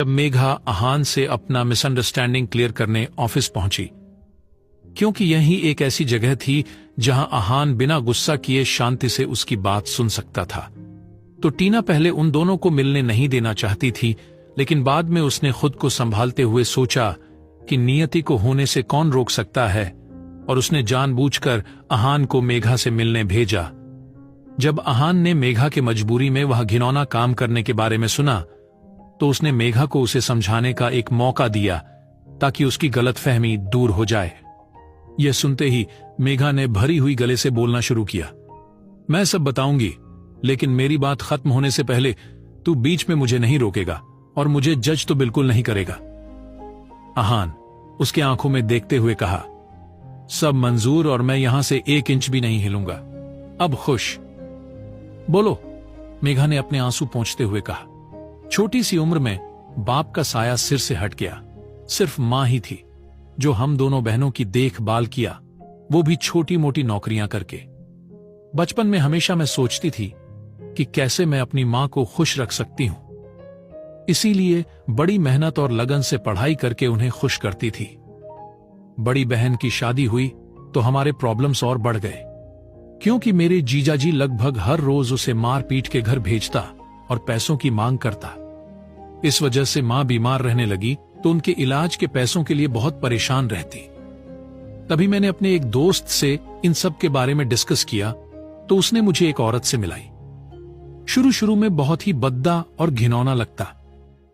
जब मेघा अहान से अपना मिसअंडरस्टैंडिंग क्लियर करने ऑफिस पहुंची, क्योंकि यही एक ऐसी जगह थी जहां अहान बिना गुस्सा किए शांति से उसकी बात सुन सकता था। तो टीना पहले उन दोनों को मिलने नहीं देना चाहती थी, लेकिन बाद में उसने खुद को संभालते हुए सोचा कि नियति को होने से कौन रोक सकता है, और उसने जानबूझकर अहान को मेघा से मिलने भेजा। जब अहान ने मेघा के मजबूरी में वह घिनौना काम करने के बारे में सुना, तो उसने मेघा को उसे समझाने का एक मौका दिया ताकि उसकी गलतफहमी दूर हो जाए। यह सुनते ही मेघा ने भरी हुई गले से बोलना शुरू किया, मैं सब बताऊंगी, लेकिन मेरी बात खत्म होने से पहले तू बीच में मुझे नहीं रोकेगा और मुझे जज तो बिल्कुल नहीं करेगा। अहान उसके आंखों में देखते हुए कहा, सब मंजूर और मैं यहां से 1 इंच भी नहीं हिलूंगा। अब खुश? बोलो, मेघा ने अपने आंसू पोंछते हुए कहा। छोटी सी उम्र में बाप का साया सिर से हट गया। सिर्फ मां ही थी जो हम दोनों बहनों की देखभाल किया, वो भी छोटी मोटी नौकरियां करके। बचपन में हमेशा मैं सोचती थी कि कैसे मैं अपनी मां को खुश रख सकती हूं, इसीलिए बड़ी मेहनत और लगन से पढ़ाई करके उन्हें खुश करती थी। बड़ी बहन की शादी हुई तो हमारे प्रॉब्लम्स और बढ़ गए, क्योंकि मेरे जीजाजी लगभग हर रोज उसे मार पीट के घर भेजता और पैसों की मांग करता। इस वजह से मां बीमार रहने लगी तो उनके इलाज के पैसों के लिए बहुत परेशान रहती। तभी मैंने अपने एक दोस्त से इन सब के बारे में डिस्कस किया तो उसने मुझे एक औरत से मिलाई। शुरू शुरू में बहुत ही बद्दा और घिनौना लगता,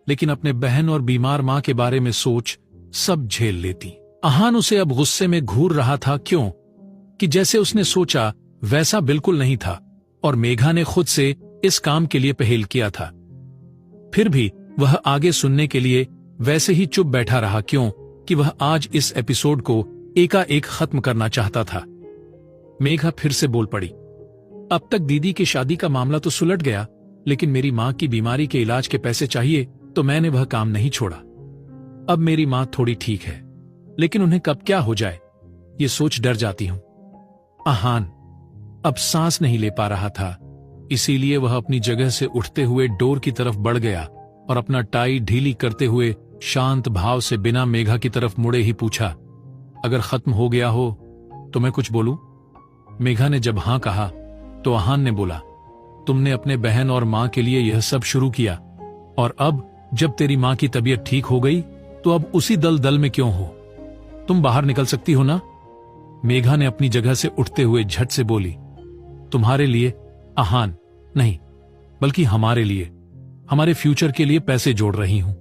लेकिन अपने बहन और बीमार मां के बारे में सोच सब झेल लेती। अहान उसे अब गुस्से में घूर रहा था, क्यों कि जैसे उसने सोचा वैसा बिल्कुल नहीं था, और मेघा ने खुद से इस काम के लिए पहल किया था। फिर भी वह आगे सुनने के लिए वैसे ही चुप बैठा रहा, क्यों कि वह आज इस एपिसोड को एकाएक खत्म करना चाहता था। मेघा फिर से बोल पड़ी, अब तक दीदी की शादी का मामला तो सुलट गया, लेकिन मेरी मां की बीमारी के इलाज के पैसे चाहिए तो मैंने वह काम नहीं छोड़ा। अब मेरी मां थोड़ी ठीक है, लेकिन उन्हें कब क्या हो जाए ये सोच डर जाती हूं। अहान अब सांस नहीं ले पा रहा था, इसीलिए वह अपनी जगह से उठते हुए डोर की तरफ बढ़ गया और अपना टाई ढीली करते हुए शांत भाव से बिना मेघा की तरफ मुड़े ही पूछा, अगर खत्म हो गया हो तो मैं कुछ बोलूं? मेघा ने जब हां कहा तो अहान ने बोला, तुमने अपने बहन और मां के लिए यह सब शुरू किया, और अब जब तेरी मां की तबीयत ठीक हो गई तो अब उसी दलदल में क्यों हो? तुम बाहर निकल सकती हो ना? मेघा ने अपनी जगह से उठते हुए झट से बोली, तुम्हारे लिए अहान नहीं, बल्कि हमारे लिए, हमारे फ्यूचर के लिए पैसे जोड़ रही हूं।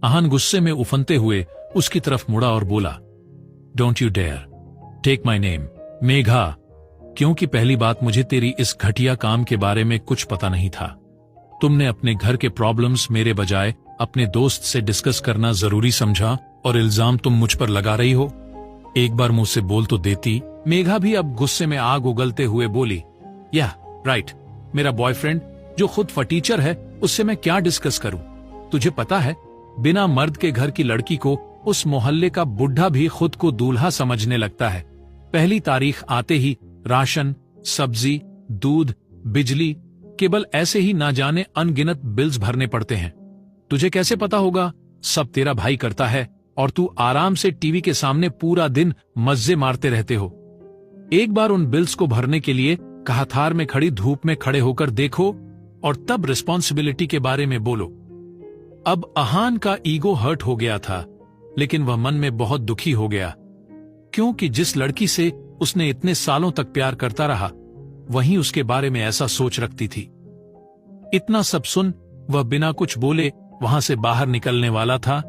अहान गुस्से में उफनते हुए उसकी तरफ मुड़ा और बोला, don't you dare take my name Megha, क्योंकि पहली बात, मुझे तेरी इस घटिया काम के बारे में कुछ पता नहीं था। तुमने अपने घर के प्रॉब्लम्स मेरे बजाय अपने दोस्त से डिस्कस करना जरूरी समझा और इल्जाम तुम मुझ पर लगा रही हो। एक बार मुझसे बोल तो देती। मेघा भी अब गुस्से में आग उगलते हुए बोली, या राइट, मेरा बॉयफ्रेंड जो खुद फटीचर है, उससे मैं क्या डिस्कस करूं? तुझे पता है, बिना मर्द के घर की लड़की को उस मोहल्ले का बुढ़ा भी खुद को दूल्हा समझने लगता है। पहली तारीख आते ही राशन, सब्जी, दूध, बिजली, केबल ऐसे ही ना जाने अनगिनत बिल्स भरने पड़ते हैं। तुझे कैसे पता होगा? सब तेरा भाई करता है और तू आराम से टीवी के सामने पूरा दिन मजे मारते रहते हो। एक बार उन बिल्स को भरने के लिए कहाथार में खड़ी धूप में खड़े होकर देखो और तब रिस्पॉन्सिबिलिटी के बारे में बोलो। अब अहान का ईगो हर्ट हो गया था, लेकिन वह मन में बहुत दुखी हो गया, क्योंकि जिस लड़की से उसने इतने सालों तक प्यार करता रहा, वहीं उसके बारे में ऐसा सोच रखती थी। इतना सब सुन वह बिना कुछ बोले वहां से बाहर निकलने वाला था,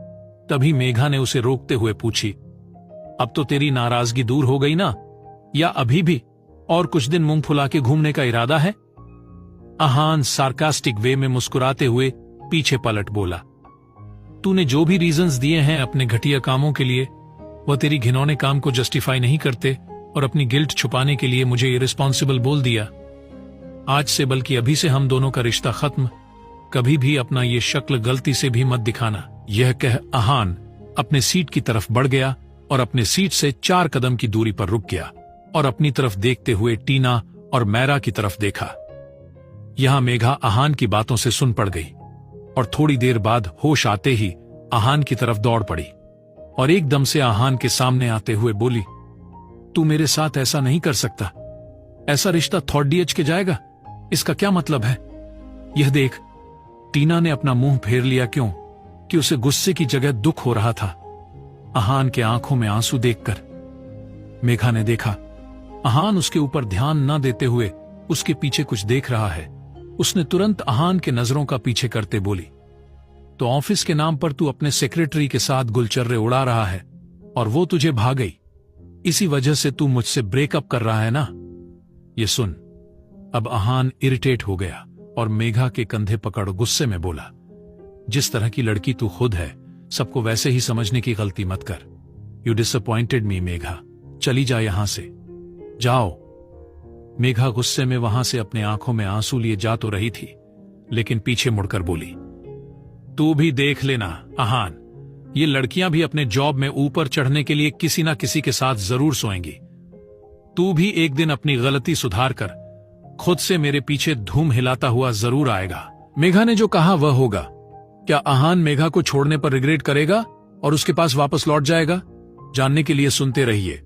तभी मेघा ने उसे रोकते हुए पूछी, अब तो तेरी नाराजगी दूर हो गई ना, या अभी भी और कुछ दिन मुंह फुला के घूमने का इरादा है? अहान सार्कास्टिक वे में मुस्कुराते हुए पीछे पलट बोला, तूने जो भी रीजंस दिए हैं अपने घटिया कामों के लिए, वह तेरी घिनौने काम को जस्टिफाई नहीं करते, और अपनी गिल्ट छुपाने के लिए मुझे इरिस्पॉन्सिबल बोल दिया। आज से, बल्कि अभी से, हम दोनों का रिश्ता खत्म। कभी भी अपना ये शक्ल गलती से भी मत दिखाना। यह कह अहान अपने सीट की तरफ बढ़ गया और अपने सीट से 4 कदम की दूरी पर रुक गया और अपनी तरफ देखते हुए टीना और मैरा की तरफ देखा। यहां मेघा अहान की बातों से सुन पड़ गई। और थोड़ी देर बाद होश आते ही आहान की तरफ दौड़ पड़ी और एकदम से आहान के सामने आते हुए बोली, तू मेरे साथ ऐसा नहीं कर सकता। ऐसा रिश्ता थॉट डीएच के जाएगा, इसका क्या मतलब है? यह देख। टीना ने अपना मुंह फेर लिया, क्यों कि उसे गुस्से की जगह दुख हो रहा था। आहान के आंखों में आंसू देखकर मेघा ने देखा आहान उसके ऊपर ध्यान न देते हुए उसके पीछे कुछ देख रहा है। उसने तुरंत आहान के नजरों का पीछे करते बोली, तो ऑफिस के नाम पर तू अपने सेक्रेटरी के साथ गुलचर्रे उड़ा रहा है और वो तुझे भा गई, इसी वजह से तू मुझसे ब्रेकअप कर रहा है ना? ये सुन। अब आहान इरिटेट हो गया और मेघा के कंधे पकड़ गुस्से में बोला, जिस तरह की लड़की तू खुद है, सबको वैसे ही समझने की गलती मत कर। यू डिसअपॉइंटेड मी मेघा, चली जा यहां से, जाओ। मेघा गुस्से में वहां से अपने आंखों में आंसू लिए जा तो रही थी, लेकिन पीछे मुड़कर बोली, तू भी देख लेना आहान, ये लड़कियां भी अपने जॉब में ऊपर चढ़ने के लिए किसी ना किसी के साथ जरूर सोएंगी। तू भी एक दिन अपनी गलती सुधार कर खुद से मेरे पीछे धूम हिलाता हुआ जरूर आएगा। मेघा ने जो कहा वह होगा। क्या आहान मेघा को छोड़ने पर रिग्रेट करेगा और उसके पास वापस लौट जाएगा? जानने के लिए सुनते रहिए